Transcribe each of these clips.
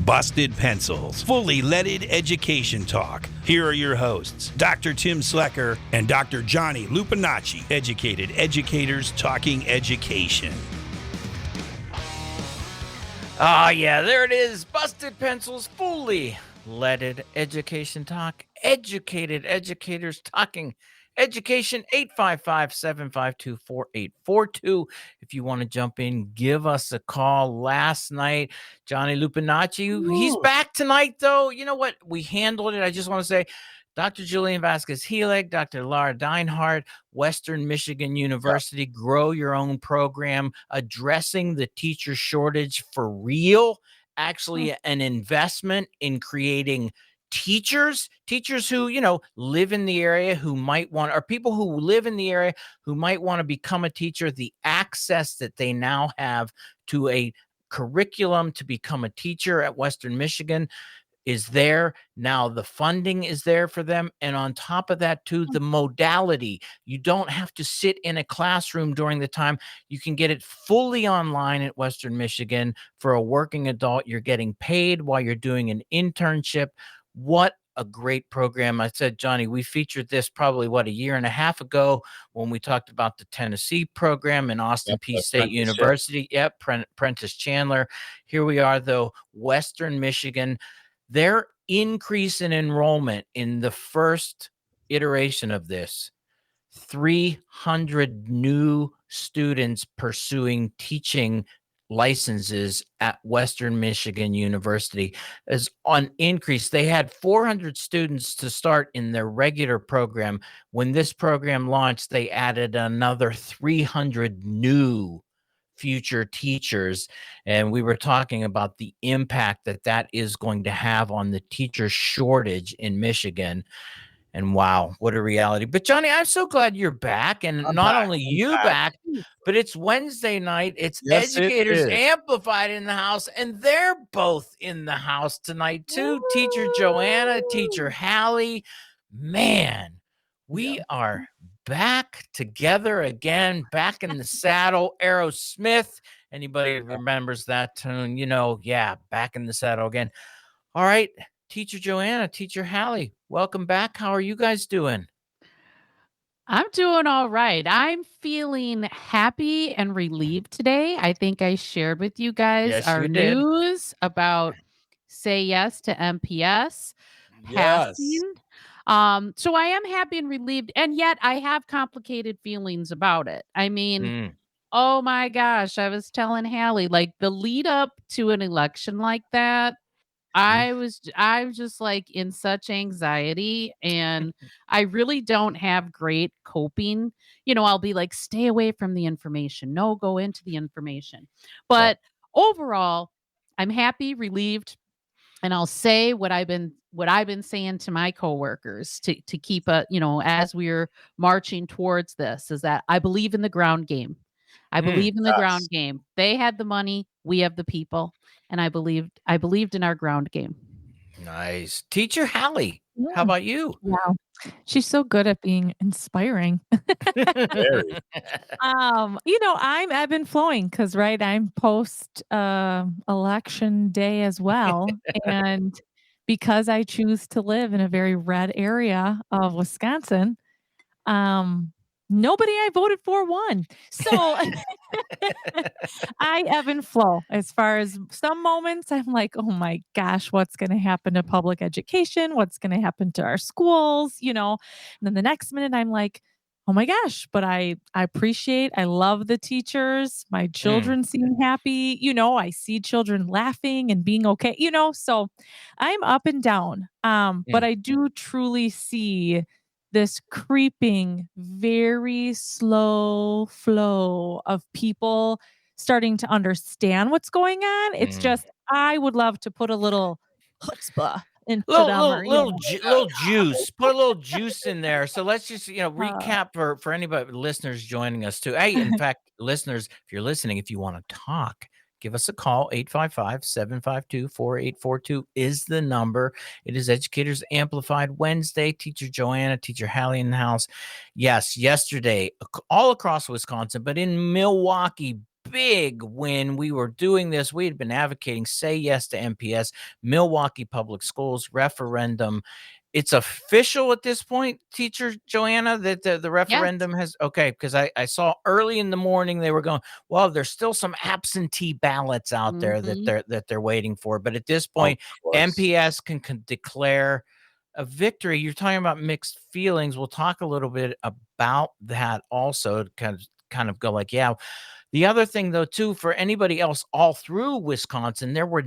Busted Pencils, fully leaded education talk. Here are your hosts, Dr. Tim Slecker and Dr. Johnny Lupinacci, educated educators talking education. Ah, yeah, there it is. Busted Pencils, fully leaded education talk. Educated educators talking education. 855-752-4842. If you want to jump in, give us a call. Last night, Johnny Lupinacci, he's back tonight, though. You know what? We handled it. I just want to say, Dr. Julian Vasquez-Helig, Dr. Laura Deinhardt, Western Michigan University, grow your own program, addressing the teacher shortage for real, actually an investment in creating teachers who, live in the area who might want, or people who live in the area who might want to become a teacher, the access that they now have to a curriculum to become a teacher at Western Michigan is there. Now the funding is there for them. And on top of that, too, the modality. You don't have to sit in a classroom during the time. You can get it fully online at Western Michigan. For a working adult, you're getting paid while you're doing an internship. What a great program. I said, Johnny, we featured this probably, a year and a half ago when we talked about the Tennessee program in Austin Peay State University. Yep, Prentice Chandler. Here we are, though, Western Michigan. Their increase in enrollment in the first iteration of this, 300 new students pursuing teaching licenses at Western Michigan University is on increase. They had 400 students to start in their regular program. When this program launched, they added another 300 new future teachers. And we were talking about the impact that is going to have on the teacher shortage in Michigan. And wow, what a reality. But Johnny, I'm so glad you're back. And not only you back, but it's Wednesday night. It's Educators Amplified in the house. And they're both in the house tonight too. Woo! Teacher Joanna, Teacher Hallie. Man, we are back together again, back in the saddle. Aerosmith. Anybody remembers that tune? Back in the saddle again. All right. Teacher Joanna, Teacher Hallie, welcome back. How are you guys doing? I'm doing all right. I'm feeling happy and relieved today. I think I shared with you guys our news about Say Yes to MPS passing. So I am happy and relieved, and yet I have complicated feelings about it. I mean, oh my gosh, I was telling Hallie, like the lead up to an election like that, I was just like in such anxiety, and I really don't have great coping. I'll be like, stay away from the information. No, go into the information. But overall, I'm happy, relieved, and I'll say what I've been saying to my coworkers to keep as we're marching towards this, is that I believe in the ground game. I believe in the ground game. They had the money, we have the people, and I believed in our ground game. Nice. Teacher Hallie, how about you? Wow. She's so good at being inspiring. I'm ebb and flowing because, right, I'm post election day as well. And because I choose to live in a very red area of Wisconsin, nobody I voted for won. So I ebb and flow. As far as some moments, I'm like, oh my gosh, what's going to happen to public education? What's going to happen to our schools? And then the next minute, I'm like, oh my gosh, but I love the teachers. My children seem happy. I see children laughing and being okay, so I'm up and down. But I do truly see this creeping, very slow flow of people starting to understand what's going on. It's just, I would love to put a little chutzpah into little juice. Put a little juice in there. So let's just recap for anybody, listeners joining us too. Hey, in fact, listeners, if you're listening, if you want to talk, give us a call. 855-752-4842 is the number. It is Educators Amplified Wednesday. Teacher Joanna, Teacher Hallie in the house. Yes, yesterday, all across Wisconsin, but in Milwaukee, big when we were doing this. We had been advocating say yes to MPS, Milwaukee Public Schools referendum. It's official at this point, Teacher Joanna, that the referendum has, okay, because I saw early in the morning they were going, well, there's still some absentee ballots out there that they're waiting for. But at this point, MPS can declare a victory. You're talking about mixed feelings. We'll talk a little bit about that also to kind of go like, yeah. The other thing, though, too, for anybody else all through Wisconsin, there were,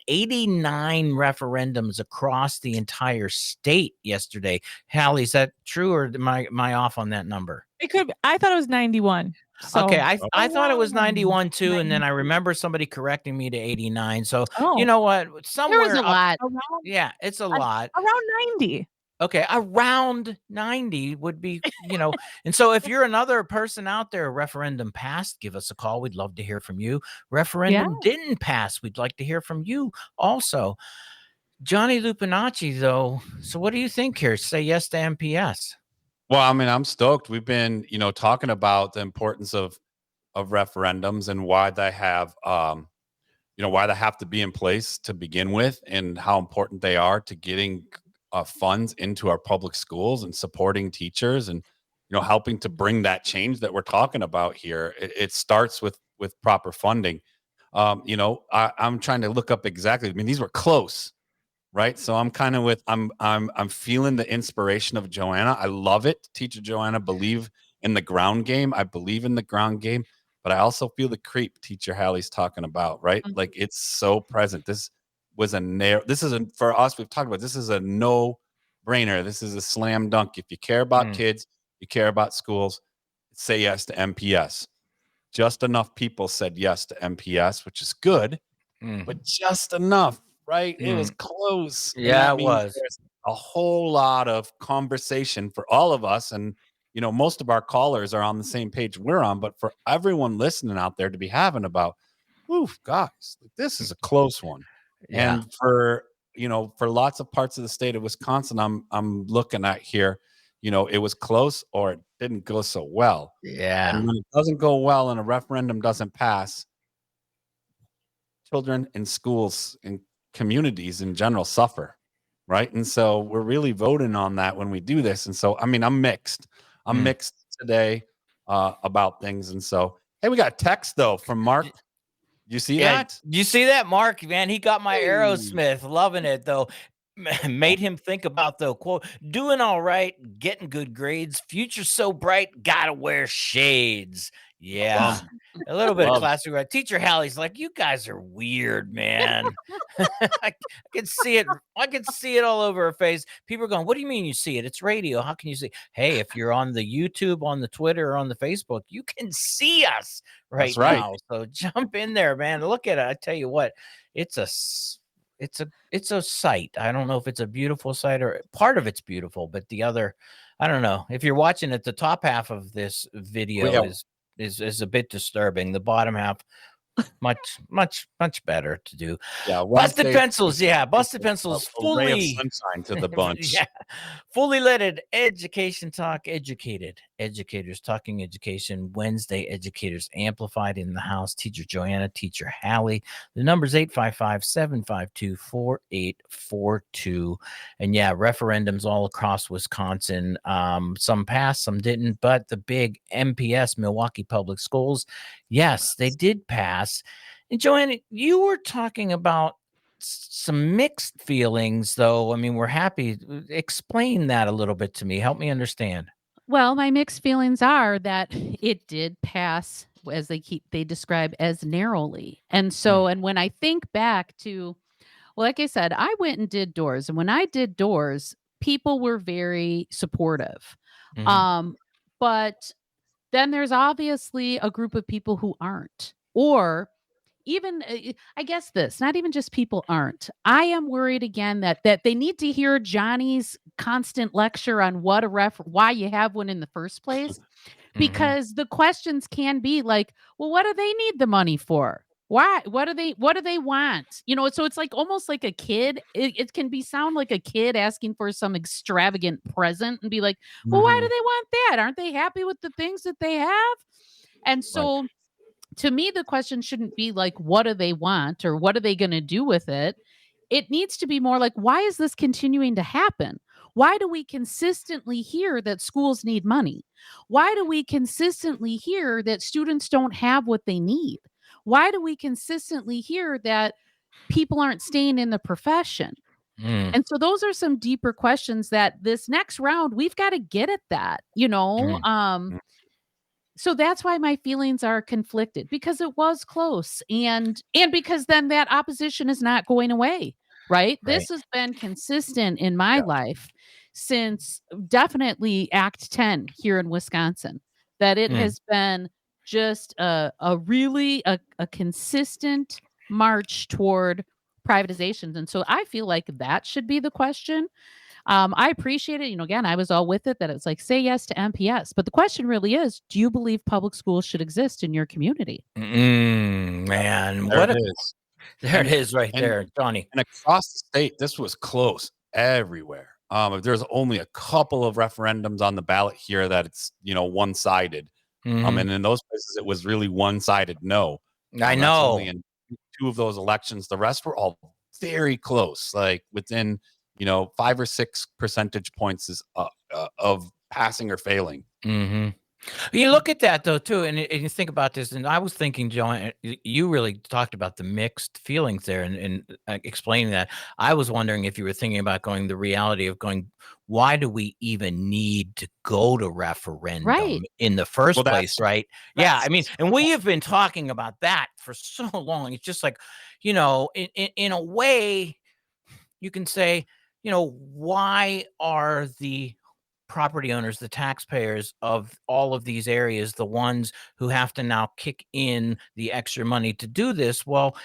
89 referendums across the entire state yesterday. Hallie, is that true, or am I off on that number? It could be. I thought it was 91. So okay, I thought it was 91 too, and then I remember somebody correcting me to 89. So you know what? Somewhere there was a lot. Yeah, it's a lot. Around 90. Okay, around 90 would be, and so if you're another person out there, referendum passed, give us a call. We'd love to hear from you. Referendum didn't pass. We'd like to hear from you also. Johnny Lupinacci, though. So what do you think here? Say yes to MPS. Well, I mean, I'm stoked. We've been, talking about the importance of referendums and why they have, why they have to be in place to begin with, and how important they are to getting funds into our public schools and supporting teachers and, helping to bring that change that we're talking about here. It starts with proper funding. I'm trying to look up exactly. I mean, these were close, right? So I'm kind of I'm feeling the inspiration of Joanna. I love it. Teacher Joanna, believe in the ground game. I believe in the ground game, but I also feel the creep Teacher Hallie's talking about, right? Mm-hmm. Like, it's so present. This was for us, we've talked about, this is a no brainer. This is a slam dunk. If you care about kids, you care about schools, say yes to MPS. Just enough people said yes to MPS, which is good, but just enough, right? It was close. Yeah, it was. There's a whole lot of conversation for all of us. And, most of our callers are on the same page we're on, but for everyone listening out there to be having about, oof, guys, this is a close one. Yeah. And for lots of parts of the state of Wisconsin, I'm looking at here, it was close or it didn't go so well. Yeah. And when it doesn't go well and a referendum doesn't pass, children in schools and communities in general suffer, right? And so we're really voting on that when we do this. And so, I mean, I'm mixed. I'm mixed today about things. And so, hey, we got a text though from Mark. You see that? You see that, Mark? Man, he got my Aerosmith. Loving it, though. Made him think about, though, quote, doing all right, getting good grades, future so bright, gotta wear shades. Yeah. A little bit of classic, right? Teacher Hallie's like, you guys are weird, man. I can see it. I can see it all over her face. People are going, what do you mean you see it? It's radio. How can you see? Hey, if you're on the YouTube, on the Twitter, or on the Facebook, you can see us right now. So jump in there, man. Look at it. I tell you what, it's a sight. I don't know if it's a beautiful sight, or part of it's beautiful, but the other, I don't know. If you're watching it, the top half of this video is a bit disturbing. The bottom half, much better to do. Yeah, busted pencils. Yeah, busted pencils. Fully ray of sunshine to the bunch. Yeah, fully leaded education talk. Educated educators talking education. Wednesday educators amplified in the house. Teacher Joanna, Teacher Hallie. The number's 855-752-4842. And yeah, referendums all across Wisconsin. Some passed, some didn't. But the big MPS, Milwaukee Public Schools, yes, they did pass. And Joanna, you were talking about some mixed feelings, though. I mean, we're happy. Explain that a little bit to me. Help me understand. Well, my mixed feelings are that it did pass, as they describe, as narrowly. And so, and when I think back to, well, like I said, I went and did doors. And when I did doors, people were very supportive. But then there's obviously a group of people who aren't. Or even, I guess not even just people aren't. I am worried again that they need to hear Johnny's constant lecture on why you have one in the first place, because the questions can be like, well, what do they need the money for? Why? What do they want? So it's like almost like a kid. It can sound like a kid asking for some extravagant present and be like, well, why do they want that? Aren't they happy with the things that they have? And so to me, the question shouldn't be like, what do they want or what are they going to do with it? It needs to be more like, why is this continuing to happen? Why do we consistently hear that schools need money? Why do we consistently hear that students don't have what they need? Why do we consistently hear that people aren't staying in the profession? And so those are some deeper questions that this next round, we've got to get at that, Mm. so that's why my feelings are conflicted because it was close and because then that opposition is not going away, right? Right. This has been consistent in my Yeah. life since definitely Act 10 here in Wisconsin, that it Mm. has been just a really a consistent march toward privatizations. And so I feel like that should be the question. I appreciate it. Again, I was all with it that it's like, say yes to MPS. But the question really is, do you believe public schools should exist in your community? Man, There it is. there it is right there, Johnny. And across the state, this was close everywhere. There's only a couple of referendums on the ballot here that it's one-sided. Mhm. And in those places, it was really one-sided no. I That's know. only in 2 of those elections. The rest were all very close, like within 5 or 6 percentage points of passing or failing. Mhm. You look at that though too, and you think about this, and I was thinking, John, you really talked about the mixed feelings there, and explaining that. I was wondering if you were thinking about going the reality of going, why do we even need to go to referendum Right. in the first Well, place, right? Yeah, I mean, and we have been talking about that for so long. It's just like, in a way, you can say, why are the property owners, the taxpayers of all of these areas, the ones who have to now kick in the extra money to do this? Well,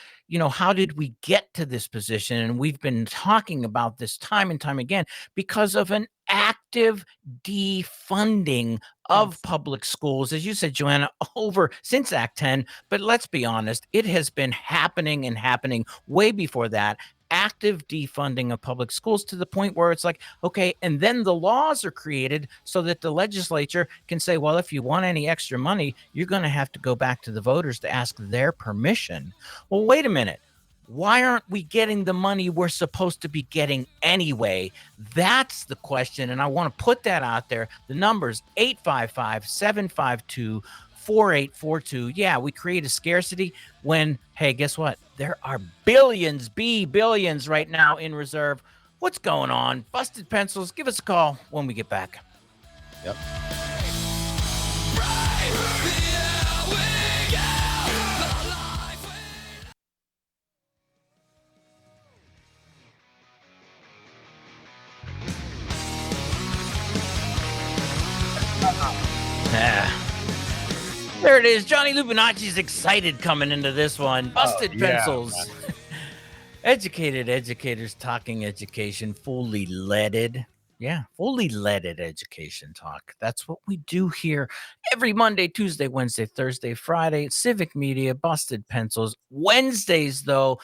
how did we get to this position? And we've been talking about this time and time again because of an active defunding of Yes. public schools, as you said, Joanna, over since Act 10. But let's be honest, it has been happening and happening way before that. Active defunding of public schools to the point where it's like, okay, and then the laws are created so that the legislature can say, well, if you want any extra money, you're going to have to go back to the voters to ask their permission. Well, wait a minute. Why aren't we getting the money we're supposed to be getting anyway? That's the question. And I want to put that out there. The number's 855-752-4842. Yeah, we create a scarcity when, hey, guess what? There are billions right now in reserve. What's going on? Busted Pencils, give us a call when we get back. Yep. There it is. Johnny Lupinacci's excited coming into this one. Busted Pencils. Educated educators talking education, fully leaded. Yeah, fully leaded education talk. That's what we do here every Monday, Tuesday, Wednesday, Thursday, Friday. Civic Media, Busted Pencils. Wednesdays, though,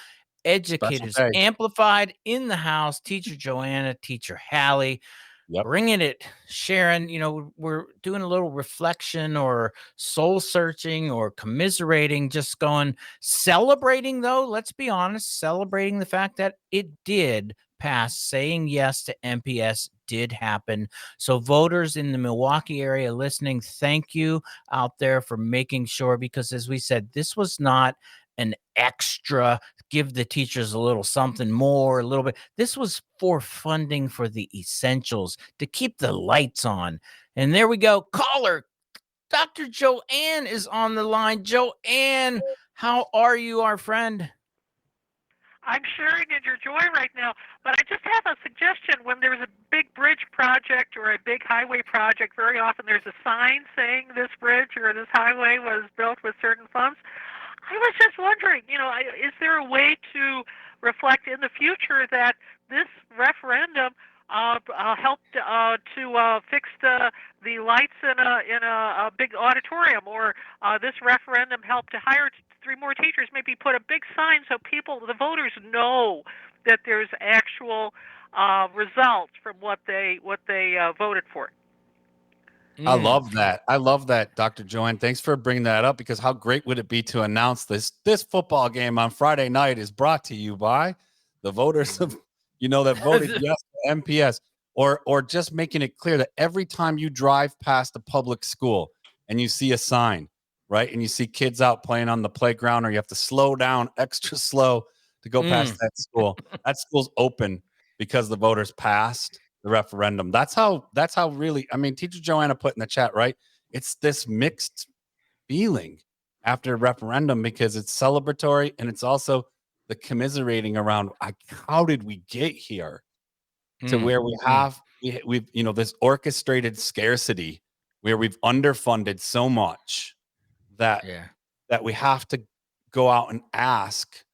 Educators day. Amplified in the house. Teacher Joanna, Teacher Hallie. Yep. Bringing it, Sharon. We're doing a little reflection or soul searching or commiserating, just going, celebrating, though, let's be honest, celebrating the fact that it did pass. Saying yes to MPS did happen. So voters in the Milwaukee area listening, thank you out there for making sure, because as we said, this was not an extra give the teachers a little something more, a little bit. This was for funding for the essentials to keep the lights on. And there we go. Caller, Dr. Joanne is on the line. Joanne, how are you, our friend? I'm sharing in your joy right now, but I just have a suggestion. When there's a big bridge project or a big highway project, very often there's a sign saying this bridge or this highway was built with certain funds. I was just wondering, is there a way to reflect in the future that this referendum helped to fix the lights in a big auditorium, or this referendum helped to hire 3 more teachers? Maybe put a big sign so the voters know that there's actual results from what they voted for. I love that. I love that, Dr. Joanne. Thanks for bringing that up, because how great would it be to announce this football game on Friday night is brought to you by the voters of, that voted yes to MPS, or just making it clear that every time you drive past a public school and you see a sign, right, and you see kids out playing on the playground, or you have to slow down extra slow to go past that school's open because the voters passed the referendum. That's how really, Teacher Joanna put in the chat, right? It's this mixed feeling after a referendum, because it's celebratory and it's also the commiserating around how did we get here to where we've this orchestrated scarcity where we've underfunded so much that we have to go out and ask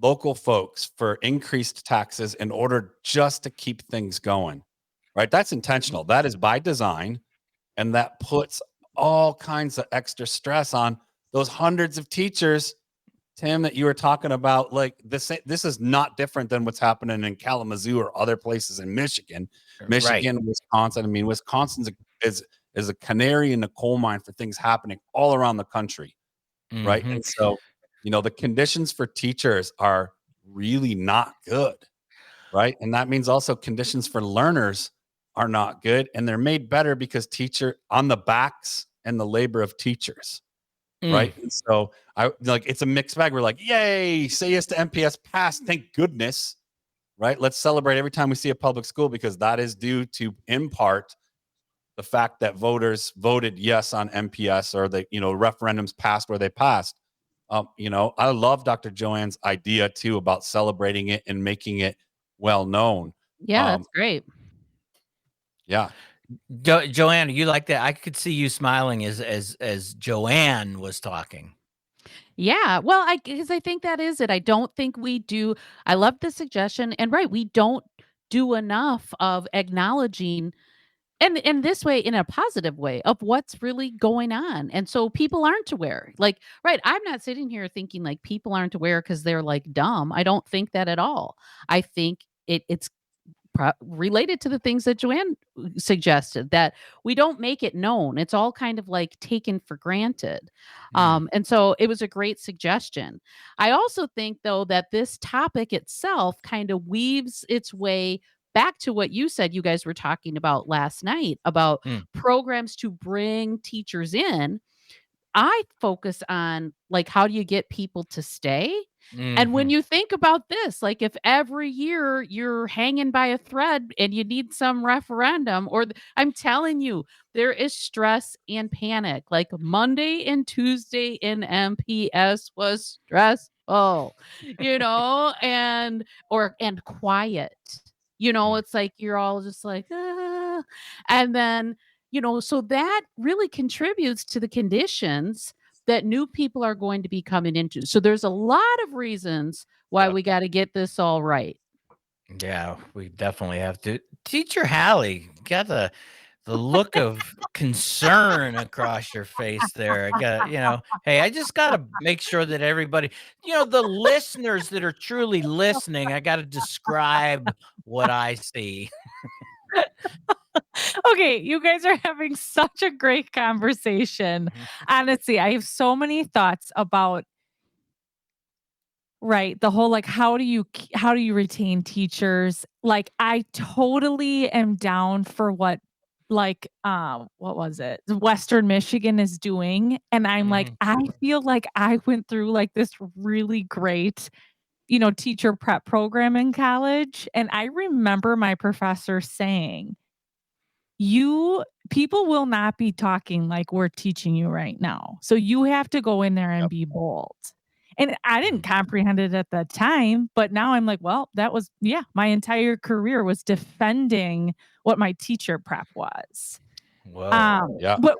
local folks for increased taxes in order just to keep things going, right? That's intentional. That is by design. And that puts all kinds of extra stress on those hundreds of teachers, Tim, that you were talking about. Like this is not different than what's happening in Kalamazoo or other places in Michigan, Wisconsin. Wisconsin is a canary in the coal mine for things happening all around the country. Right. And so, the conditions for teachers are really not good. Right. And that means also conditions for learners are not good. And they're made better because on the backs and the labor of teachers. Right. And so it's a mixed bag. We're like, yay, say yes to MPS pass. Thank goodness. Right. Let's celebrate every time we see a public school, because that is due to, in part, the fact that voters voted yes on MPS, or the referendums passed where they passed. I love Dr. Joanne's idea too about celebrating it and making it well known. Yeah, that's great. Yeah. Joanne, you like that? I could see you smiling as Joanne was talking. Yeah, well, because I think that is it. I don't think we do. I love the suggestion, and right, we don't do enough of acknowledging, and in this way, in a positive way, of what's really going on. And so people aren't aware. Like, right, I'm not sitting here thinking like people aren't aware because they're like dumb. I don't think that at all. I think it's related to the things that Joanne suggested, that we don't make it known. It's all kind of like taken for granted. And so it was a great suggestion. I also think, though, that this topic itself kind of weaves its way back to what you said you guys were talking about last night about programs to bring teachers in. I focus on, like, how do you get people to stay? And when you think about this, like, if every year you're hanging by a thread and you need some referendum, or I'm telling you, there is stress and panic. Like Monday and Tuesday in MPS was stressful, and quiet. It's like you're all just like, ah. And then, so that really contributes to the conditions that new people are going to be coming into. So there's a lot of reasons why we got to get this all right. Yeah, we definitely have to. Teacher Hallie, got the look of concern across your face there. I got, hey, I just got to make sure that everybody, the listeners that are truly listening, I got to describe what I see. Okay, you guys are having such a great conversation. Honestly, I have so many thoughts about the whole, like, how do you retain teachers? Like, I totally am down for what was it? Western Michigan is doing, and I'm like, I feel like I went through like this really great teacher prep program in college, and I remember my professor saying, people will not be talking like we're teaching you right now. So you have to go in there and be bold. And I didn't comprehend it at the time, but now I'm like, well, that was, my entire career was defending what my teacher prep was. Whoa. But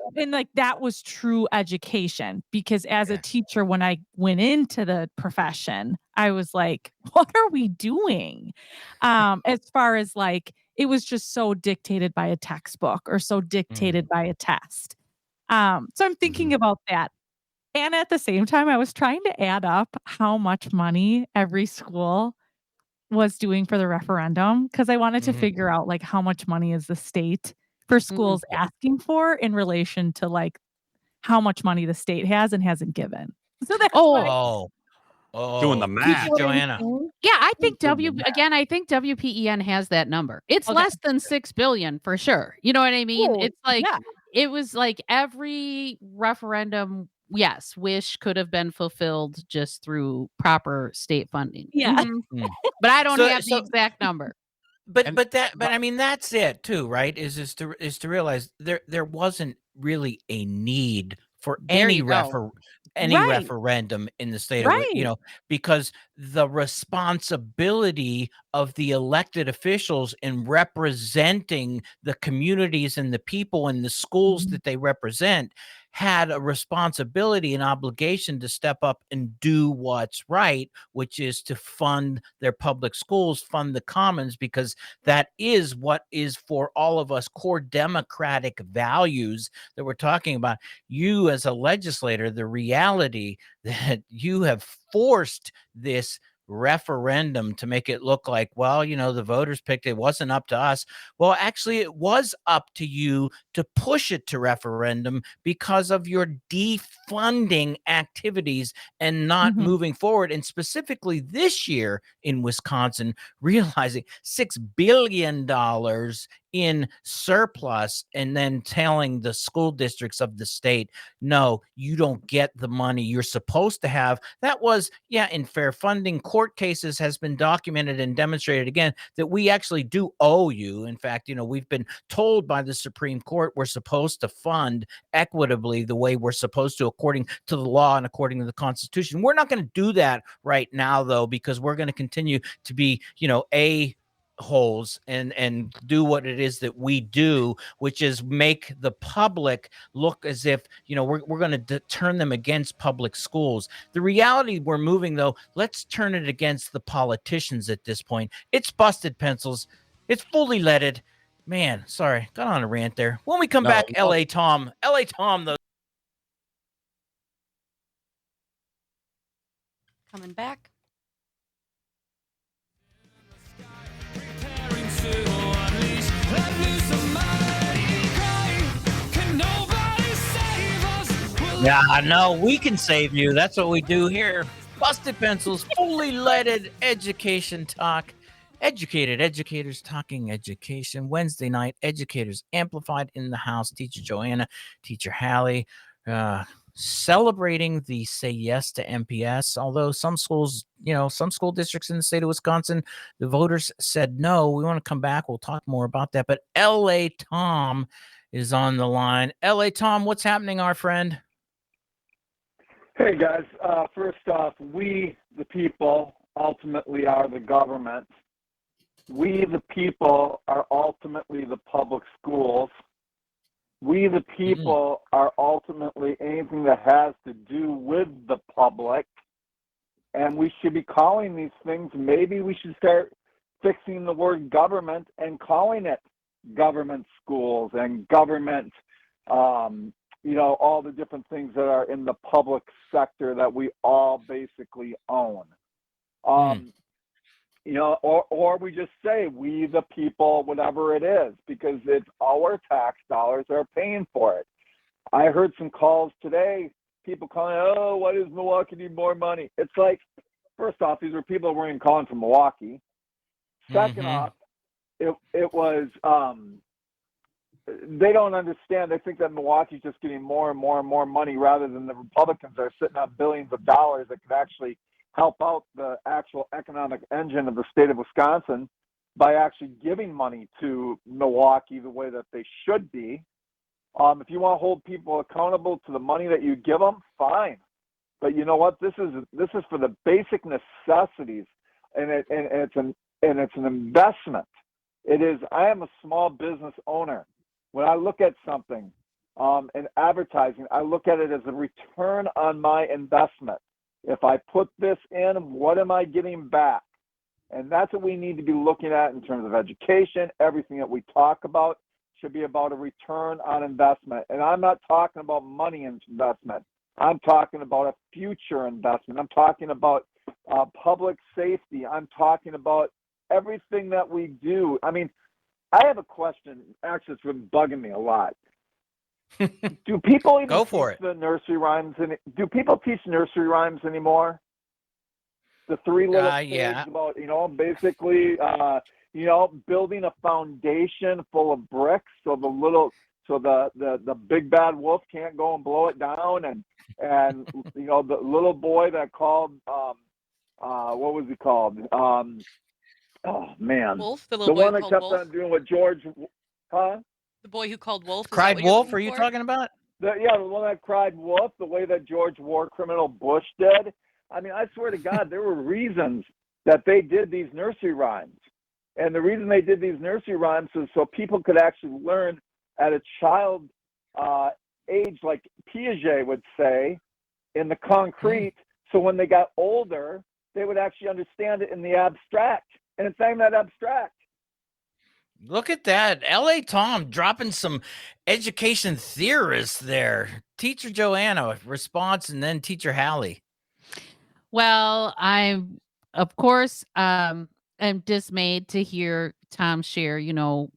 that was true education, because as a teacher, when I went into the profession, I was like, what are we doing? As far as like, it was just so dictated by a textbook or so dictated by a test. So I'm thinking about that. And at the same time, I was trying to add up how much money every school was doing for the referendum, because I wanted to figure out like how much money is the state for schools asking for in relation to like how much money the state has and hasn't given. So that's why Doing the math. Teacher Joanna. Yeah, I think I think WPEN has that number. It's less than 6 billion for sure. You know what I mean? Oh, It's like yeah. it was like every referendum, yes, wish could have been fulfilled just through proper state funding. Yeah. But I don't So- have the so- exact number. But I mean that's it too, right? Is to realize there wasn't really a need for There any you go. Right. referendum in the state of, Right. because the responsibility of the elected officials in representing the communities and the people and the schools that they represent had a responsibility and obligation to step up and do what's right, which is to fund their public schools, fund the commons, because that is what is for all of us core democratic values that we're talking about. You as a legislator, the reality that you have forced this referendum to make it look like, well, the voters picked it, wasn't up to us. Well, actually, it was up to you to push it to referendum because of your defunding activities and not moving forward. And specifically this year in Wisconsin, realizing $6 billion in surplus and then telling the school districts of the state, no, you don't get the money you're supposed to have. That was, in fair funding court cases has been documented and demonstrated again that we actually do owe you. In fact, we've been told by the Supreme Court we're supposed to fund equitably the way we're supposed to according to the law and according to the Constitution. We're not going to do that right now, though, because we're going to continue to be, holes and do what it is that we do, which is make the public look as if we're going to turn them against public schools. The reality we're moving, though, let's turn it against the politicians at this point. It's busted pencils. It's fully leaded. Man, sorry, got on a rant there. When we come back, LA Tom, though. Coming back. Yeah, I know. We can save you. That's what we do here. Busted pencils, fully leaded education talk. Educated educators talking education. Wednesday night, educators amplified in the house. Teacher Joanna, Teacher Hallie, celebrating the Say Yes to MPS. Although some schools, some school districts in the state of Wisconsin, the voters said no. We want to come back. We'll talk more about that. But LA Tom is on the line. LA Tom, what's happening, our friend? Hey guys, first off, we, the people, ultimately are the government. We, the people, are ultimately the public schools. We, the people, are ultimately anything that has to do with the public. And we should be calling these things, maybe we should start fixing the word government and calling it government schools and government, all the different things that are in the public sector that we all basically own. Or we just say we the people, whatever it is, because it's our tax dollars that are paying for it. I heard some calls today, people calling, oh, why does Milwaukee need more money? It's like, first off, these are people that weren't even calling from Milwaukee. Second off, it was they don't understand. They think that Milwaukee's just getting more and more and more money rather than the Republicans that are sitting on billions of dollars that could actually help out the actual economic engine of the state of Wisconsin by actually giving money to Milwaukee the way that they should be. If you want to hold people accountable to the money that you give them, fine. But you know what? This is for the basic necessities, and it's an investment. It is. I am a small business owner. When I look at something in advertising, I look at it as a return on my investment. If I put this in, what am I getting back? And that's what we need to be looking at in terms of education. Everything that we talk about should be about a return on investment. And I'm not talking about money investment. I'm talking about a future investment. I'm talking about public safety. I'm talking about everything that we do. I mean, I have a question. Actually, it's been bugging me a lot. Do people even Go for teach it. the nursery rhymes? Do people teach nursery rhymes anymore? The three little pigs about, basically, building a foundation full of bricks so the big bad wolf can't go and blow it down, and the little boy that called what was he called? Oh man, Wolf, the little boy one that kept Wolf? on doing what George, The boy who called Wolf. Cried Wolf? Are you talking about? The one that cried wolf, the way that George war criminal Bush did. I mean, I swear to God, there were reasons that they did these nursery rhymes. And the reason they did these nursery rhymes is so people could actually learn at a child age, like Piaget would say, in the concrete. So when they got older, they would actually understand it in the abstract. And it's not even that abstract. Look at that. L.A. Tom dropping some education theorists there. Teacher Joanna, response, and then Teacher Hallie. Well, I'm, of course, am dismayed to hear Tom share,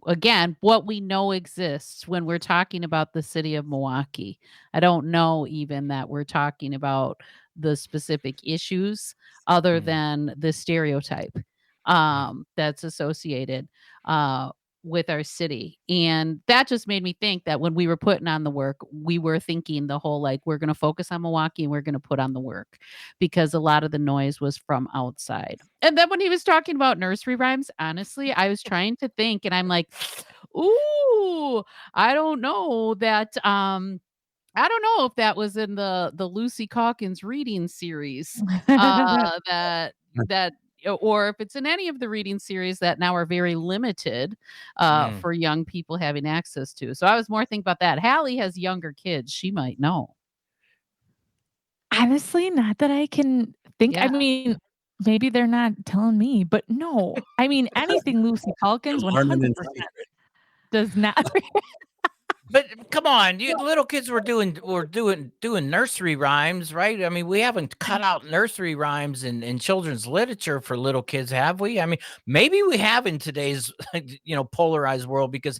again, what we know exists when we're talking about the city of Milwaukee. I don't know even that we're talking about the specific issues other than the stereotype that's associated with our city. And that just made me think that when we were putting on the work, we were thinking the whole, like, we're going to focus on Milwaukee and we're going to put on the work, because a lot of the noise was from outside. And then when he was talking about nursery rhymes, honestly, I was trying to think, and I'm like, ooh, I don't know that, I don't know if that was in the Lucy Calkins reading series, that or if it's in any of the reading series that now are very limited for young people having access to. So I was more thinking about that. Hallie has younger kids. She might know. Honestly, not that I can think. Yeah. I mean, maybe they're not telling me, but no. I mean, anything Lucy Calkins 100% does not. But come on, you little kids were doing nursery rhymes, right? I mean, we haven't cut out nursery rhymes in children's literature for little kids, have we? I mean, maybe we have in today's polarized world, because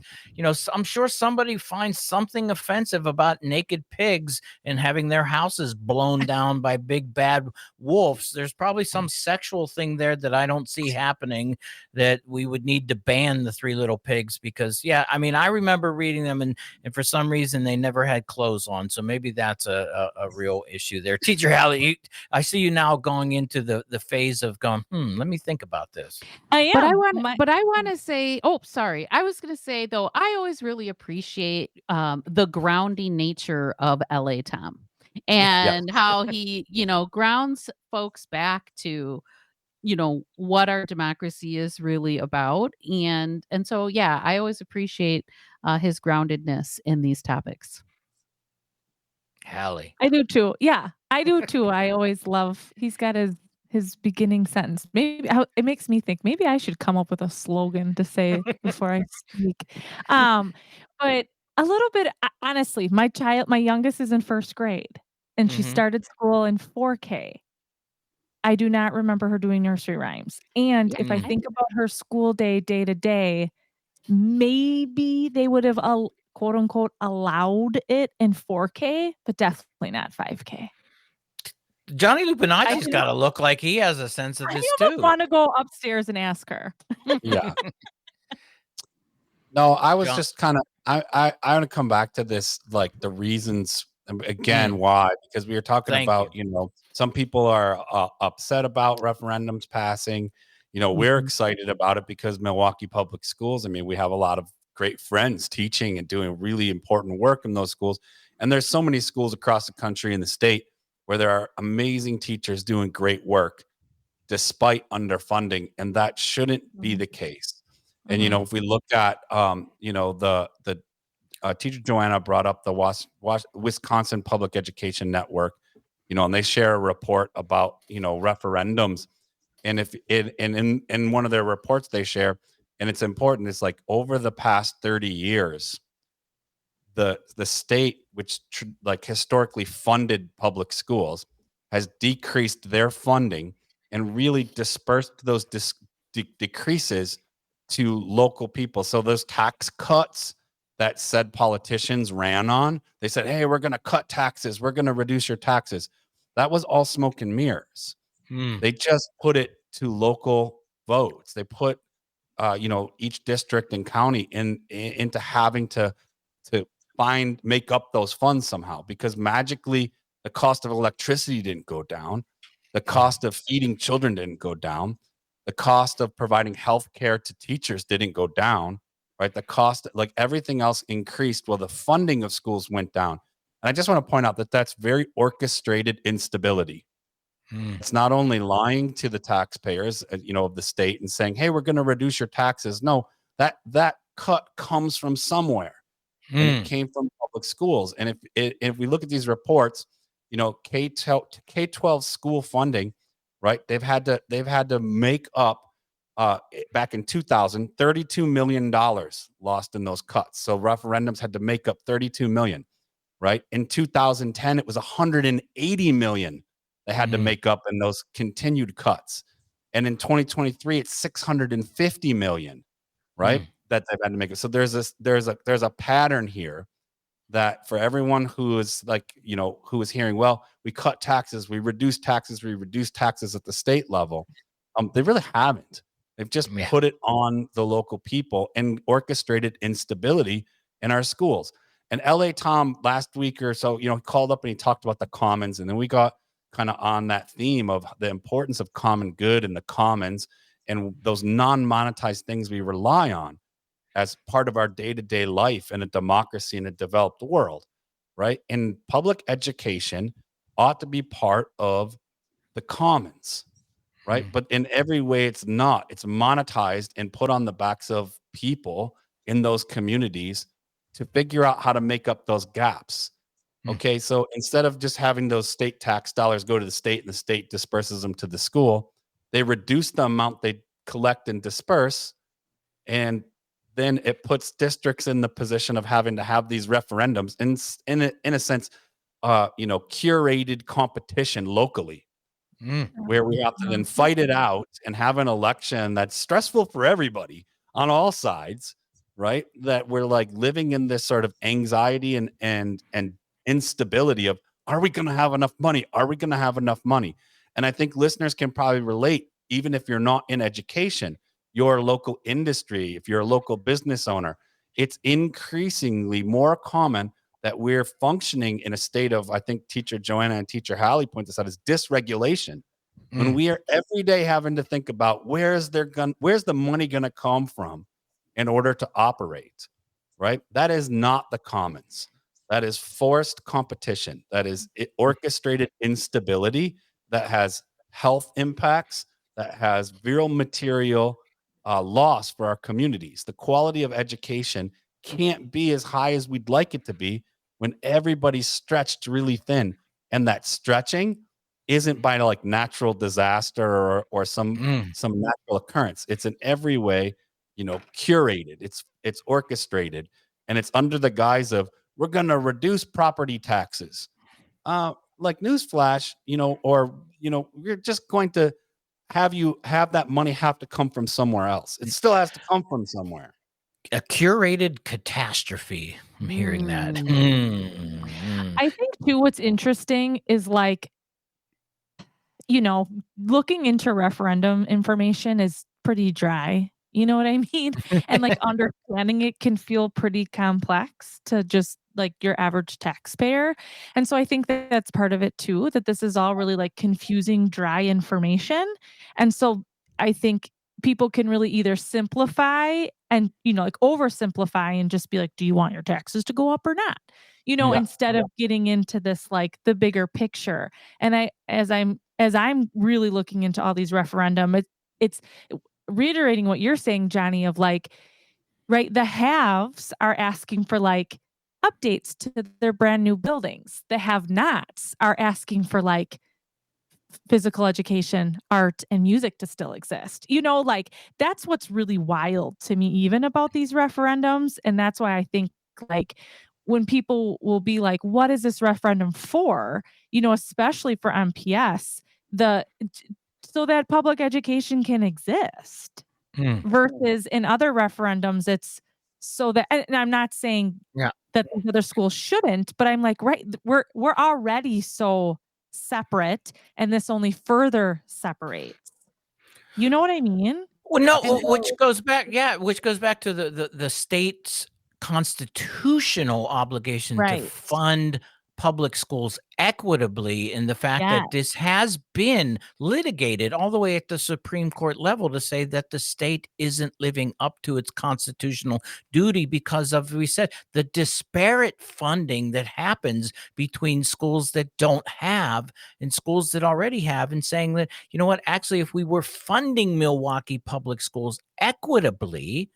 I'm sure somebody finds something offensive about naked pigs and having their houses blown down by big bad wolves. There's probably some sexual thing there that I don't see happening, that we would need to ban the Three Little Pigs, because I mean, I remember reading them, and for some reason they never had clothes on. So maybe that's a real issue there. Teacher Hallie, I see you now going into the phase of going, let me think about this. I am. But I want to say, oh, sorry. I was going to say, though, I always really appreciate the grounding nature of LA Tom, and how he, grounds folks back to, what our democracy is really about. And so, yeah, I always appreciate his groundedness in these topics. Hallie. I do too. Yeah, I do too. I always love, he's got his beginning sentence. Maybe it makes me think maybe I should come up with a slogan to say before I speak. But a little bit, honestly, my youngest is in first grade, and she started school in 4K. I do not remember her doing nursery rhymes. And if I think about her school day to day, maybe they would have quote unquote allowed it in 4K, but definitely not 5K. Johnny Lupinacci's got to look like he has a sense of this too. I want to go upstairs and ask her. Yeah. No, I was just kind of, I want to come back to this, like the reasons again, why, because we were talking about, some people are upset about referendums passing. We're excited about it because Milwaukee Public Schools, I mean, we have a lot of great friends teaching and doing really important work in those schools. And there's so many schools across the country and the state where there are amazing teachers doing great work despite underfunding. And that shouldn't be the case. And, if we look at, the Teacher Joanna brought up the Wisconsin Public Education Network, and they share a report about, referendums. And in one of their reports they share, and it's important, it's like over the past 30 years, the state, which historically funded public schools, has decreased their funding and really dispersed those decreases to local people. So those tax cuts that said politicians ran on, they said, hey, we're going to cut taxes. We're going to reduce your taxes. That was all smoke and mirrors. They just put it to local votes. They put, each district and county into having to make up those funds somehow, because magically the cost of electricity didn't go down. The cost of feeding children didn't go down. The cost of providing health care to teachers didn't go down, right? The cost, like everything else, increased while the funding of schools went down. And I just want to point out that that's very orchestrated instability. It's not only lying to the taxpayers, of the state and saying, hey, we're going to reduce your taxes. No, that cut comes from somewhere. And it came from public schools. And if we look at these reports, K-12 school funding, right? They've had to make up back in 2000, $32 million lost in those cuts. So referendums had to make up 32 million, right? In 2010, it was 180 million they had to make up in those continued cuts. And in 2023, it's 650 million, right? That they've had to make it. So there's a pattern here that for everyone who is who is hearing, well, we cut taxes, we reduce taxes at the state level. They really haven't. They've just put it on the local people and orchestrated instability in our schools. And LA Tom last week or so, he called up and he talked about the commons. And then we got kind of on that theme of the importance of common good and the commons and those non-monetized things we rely on as part of our day-to-day life in a democracy in a developed world, right? And public education ought to be part of the commons, right? But in every way, it's not. It's monetized and put on the backs of people in those communities to figure out how to make up those gaps. Okay, so instead of just having those state tax dollars go to the state and the state disperses them to the school, they reduce the amount they collect and disperse, and then it puts districts in the position of having to have these referendums in a sense, curated competition locally, where we have to then fight it out and have an election that's stressful for everybody on all sides, right? That we're like living in this sort of anxiety and instability of, are we going to have enough money? Are we going to have enough money? And I think listeners can probably relate, even if you're not in education, your local industry, if you're a local business owner, it's increasingly more common that we're functioning in a state of, I think Teacher Joanna and Teacher Hallie point this out, is dysregulation. When we are every day having to think about where's the money going to come from in order to operate, right? That is not the commons. That is forced competition. That is orchestrated instability that has health impacts, that has real material loss for our communities. The quality of education can't be as high as we'd like it to be when everybody's stretched really thin. And that stretching isn't by like natural disaster or some natural occurrence. It's in every way, curated. It's orchestrated, and it's under the guise of, we're going to reduce property taxes. Like newsflash, we're just going to have that money have to come from somewhere else. It still has to come from somewhere. A curated catastrophe. I'm hearing that. I think too, what's interesting is looking into referendum information is pretty dry. You know what I mean? And understanding it can feel pretty complex to just your average taxpayer. And so I think that that's part of it too, that this is all really confusing, dry information. And so I think people can really either simplify and, oversimplify and just be like, do you want your taxes to go up or not? Instead of getting into this, the bigger picture. And as I'm really looking into all these referendum, it's reiterating what you're saying, Johnny, of right, the haves are asking for updates to their brand new buildings. The have-nots are asking for physical education, art, and music to still exist. That's what's really wild to me, even about these referendums. And that's why I think when people will be like, what is this referendum for? Especially for MPS, so that public education can exist. versus in other referendums, it's so that, and I'm not saying that these other schools shouldn't, but I'm like, right, we're already so separate, and this only further separates. You know what I mean? Well, no, which goes back to the state's constitutional obligation to fund public schools equitably, and the fact that this has been litigated all the way at the Supreme Court level to say that the state isn't living up to its constitutional duty because of, we said, the disparate funding that happens between schools that don't have and schools that already have, and saying that, you know what, actually, if we were funding Milwaukee public schools equitably,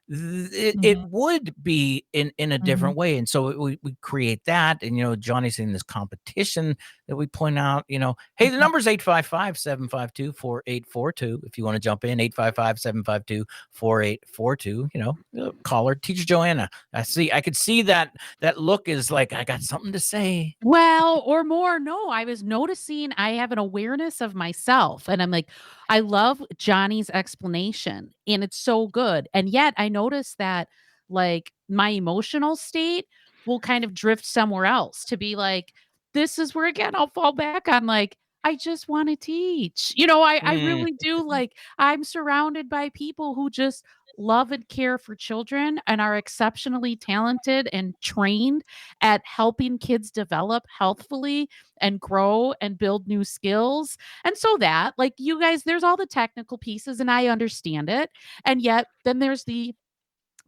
it would be in a different way. And so we create that. And, you know, Johnny's in this competition that we point out, you know, hey, the number's 855-752-4842. If you want to jump in, 855-752-4842, you know, caller, Teacher Joanna. I could see that look is like, I got something to say. Well, or more. No, I was noticing I have an awareness of myself, and I'm like, I love Johnny's explanation, and it's so good. And yet I notice that, like, my emotional state will kind of drift somewhere else to be like, this is where, again, I'll fall back on, like, I just want to teach. You know, I really do. Like, I'm surrounded by people who just love and care for children and are exceptionally talented and trained at helping kids develop healthfully and grow and build new skills. And so that, like, you guys, there's all the technical pieces and I understand it. And yet then there's the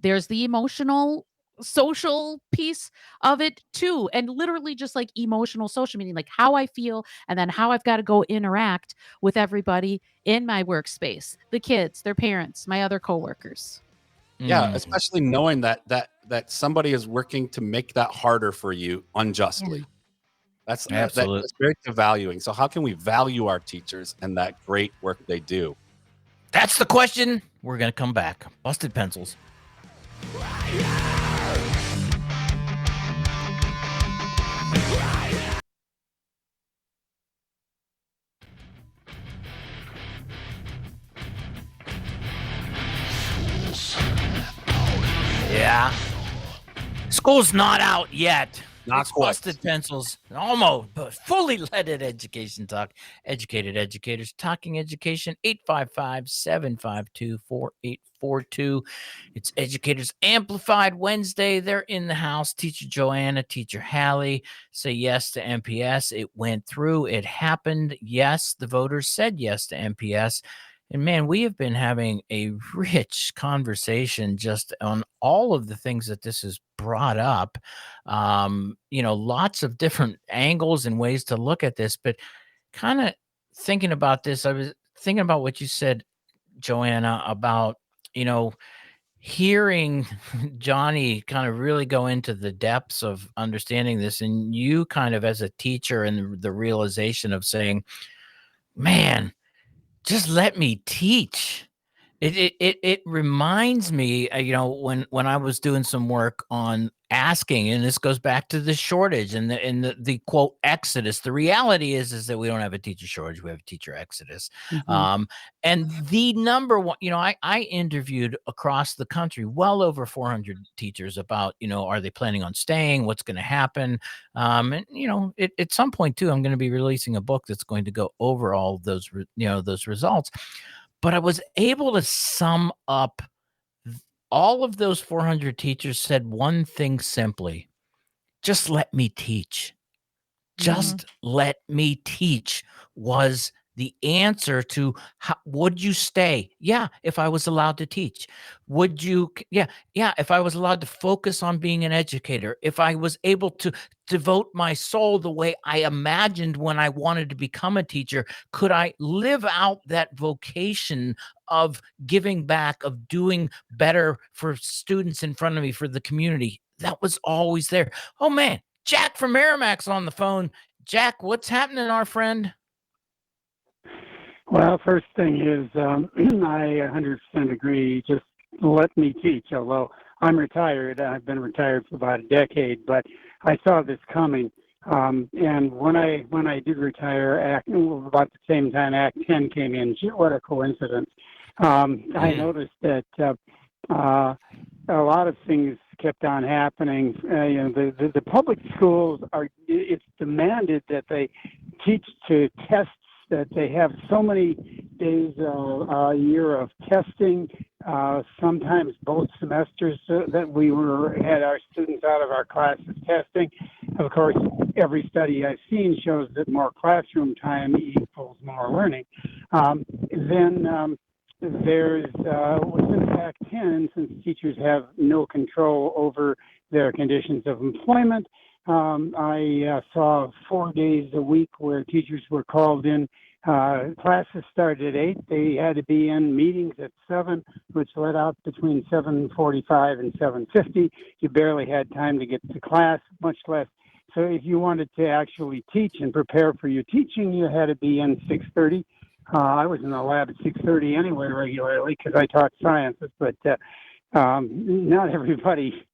emotional social piece of it too, and literally just like emotional social, meaning like how I feel and then how I've got to go interact with everybody in my workspace, the kids, their parents, my other coworkers. Yeah, especially knowing that somebody is working to make that harder for you unjustly. That's absolutely, that's very devaluing. So how can we value our teachers and that great work they do? That's the question. We're gonna come back. Busted Pencils. Yeah. School's not out yet. Not quite. Busted Pencils. Almost, but fully leaded education talk. Educated educators talking education. 855-752-4842. It's Educators Amplified Wednesday. They're in the house. Teacher Joanna, Teacher Hallie say yes to MPS. It went through. It happened. Yes, the voters said yes to MPS. And man, we have been having a rich conversation just on all of the things that this has brought up. You know, lots of different angles and ways to look at this, but kind of thinking about this, I was thinking about what you said, Joanna, about, you know, hearing Johnny kind of really go into the depths of understanding this, and you kind of as a teacher and the realization of saying, man, just let me teach. It reminds me, you know, when I was doing some work on asking, and this goes back to the shortage and the quote exodus. The reality is that we don't have a teacher shortage; we have a teacher exodus. And the number one, you know, I interviewed across the country well over 400 teachers about, you know, are they planning on staying? What's going to happen? And you know, at some point too, I'm going to be releasing a book that's going to go over all those, you know, those results. But I was able to sum up all of those 400 teachers said one thing simply: just let me teach. Just let me teach was the answer to how, would you stay? Yeah, if I was allowed to teach. Would you? Yeah, if I was allowed to focus on being an educator, if I was able to devote my soul the way I imagined when I wanted to become a teacher, could I live out that vocation of giving back, of doing better for students in front of me, for the community? That was always there. Oh man, Jack from Merrimack's on the phone. Jack, what's happening, our friend? Well, first thing is, I 100% agree. Just let me teach. Although I'm retired, I've been retired for about a decade, but I saw this coming. And when I did retire, about the same time Act 10 came in, what a coincidence. I noticed that a lot of things kept on happening. The public schools it's demanded that they teach to tests, that they have so many days a year of testing, sometimes both semesters, that we had our students out of our classes testing. Of course, every study I've seen shows that more classroom time equals more learning. Then there's within Act 10, since teachers have no control over their conditions of employment, I saw 4 days a week where teachers were called in. Classes started at 8. They had to be in meetings at 7, which let out between 7:45 and 7:50. You barely had time to get to class, much less. So if you wanted to actually teach and prepare for your teaching, you had to be in 6:30. I was in the lab at 6:30 anyway regularly because I taught sciences, but not everybody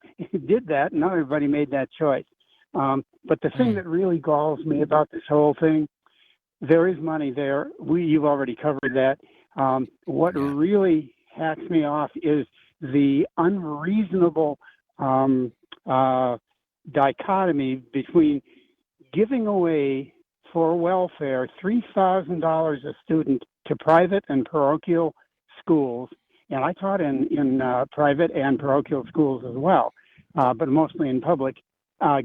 did that. Not everybody made that choice. But the thing that really galls me about this whole thing, there is money there. You've already covered that. What really hacks me off is the unreasonable dichotomy between giving away for welfare $3,000 a student to private and parochial schools, and I taught in private and parochial schools as well, but mostly in public,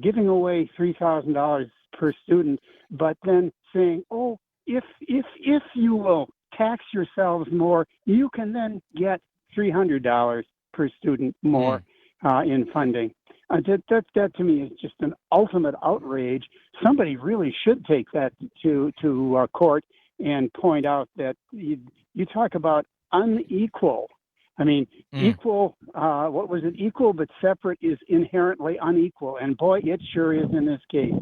giving away $3,000 per student, but then saying, oh, if you will tax yourselves more, you can then get $300 per student more in funding. That to me is just an ultimate outrage. Somebody really should take that to court and point out that you talk about unequal. I mean, equal, what was it? Equal but separate is inherently unequal. And boy, it sure is in this case.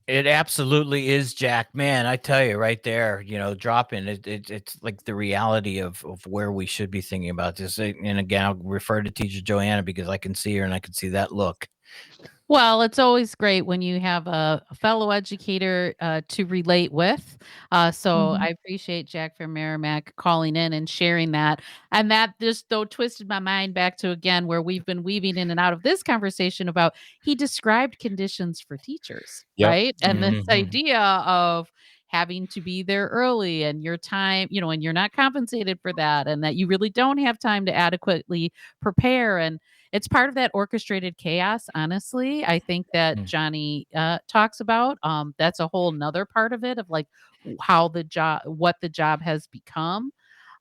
It absolutely is, Jack. Man, I tell you right there, dropping it's like the reality of where we should be thinking about this. And again, I'll refer to Teacher Joanna because I can see her and I can see that look. Well, it's always great when you have a fellow educator to relate with. So I appreciate Jack from Merrimack calling in and sharing that. And that just though twisted my mind back to again where we've been weaving in and out of this conversation about he described conditions for teachers, right? And this idea of having to be there early and your time, and you're not compensated for that, and that you really don't have time to adequately prepare. And it's part of that orchestrated chaos, honestly. I think that Johnny talks about. That's a whole nother part of it of like how what the job has become.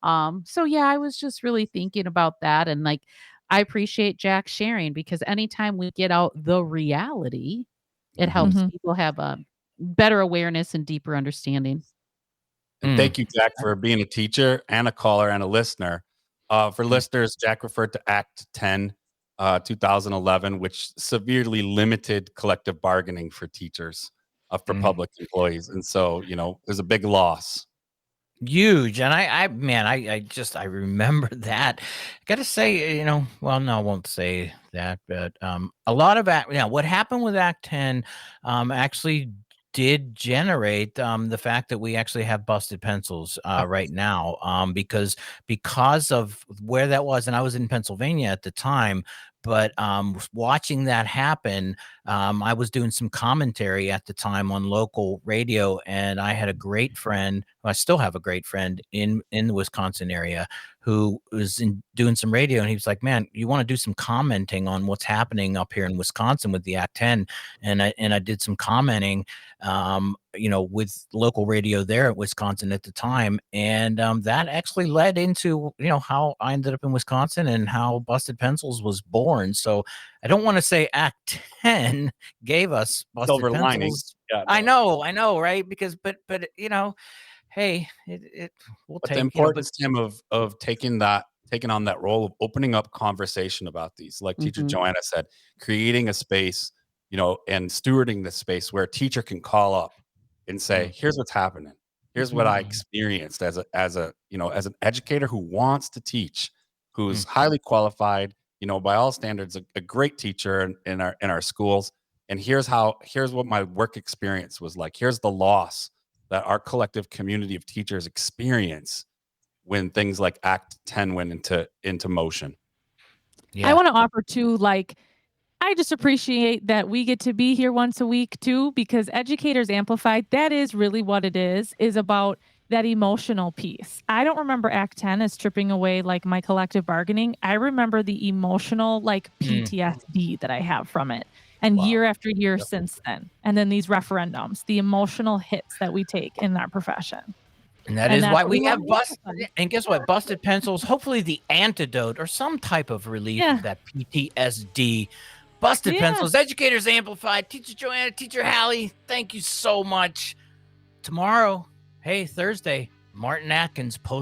So yeah, I was just really thinking about that. And like, I appreciate Jack sharing because anytime we get out the reality, it helps people have a better awareness and deeper understanding. And thank you, Jack, for being a teacher and a caller and a listener. For listeners, Jack referred to Act 10, 2011, which severely limited collective bargaining for teachers, for public employees. And so, there's a big loss. Huge. And I remember that. I gotta say, well, no, I won't say that, but a lot of what happened with Act 10 actually did generate the fact that we actually have busted pencils right now because of where that was. And I was in Pennsylvania at the time, but watching that happen, I was doing some commentary at the time on local radio, and I had a great friend. I still have a great friend in the Wisconsin area who was doing some radio, and he was like, "Man, you want to do some commenting on what's happening up here in Wisconsin with the Act 10?" And I did some commenting, with local radio there at Wisconsin at the time, and that actually led into how I ended up in Wisconsin and how Busted Pencils was born. So I don't want to say Act 10 gave us busted Silver pencils. lining. Yeah, I know, right? Because, but hey, we'll but take the importance, Tim, of taking on that role of opening up conversation about these, like Teacher Joanna said, creating a space, and stewarding the space where a teacher can call up and say, "Here's what's happening. Here's what I experienced as an educator who wants to teach, who's highly qualified, by all standards, a great teacher in our schools. And here's what my work experience was like. Here's the loss that our collective community of teachers experience when things like Act 10 went into motion. Yeah. I want to offer too, like, I just appreciate that we get to be here once a week too, because Educators Amplified, that is really what it is about that emotional piece. I don't remember Act 10 as stripping away like my collective bargaining. I remember the emotional like PTSD that I have from it. And year after year since then. And then these referendums, the emotional hits that we take in our profession. And that is why we have busted. And guess what? Busted pencils, hopefully the antidote or some type of relief of that PTSD. Busted pencils, Educators Amplified, Teacher Joanna, Teacher Hallie, thank you so much. Tomorrow, hey, Thursday, Martin Atkins post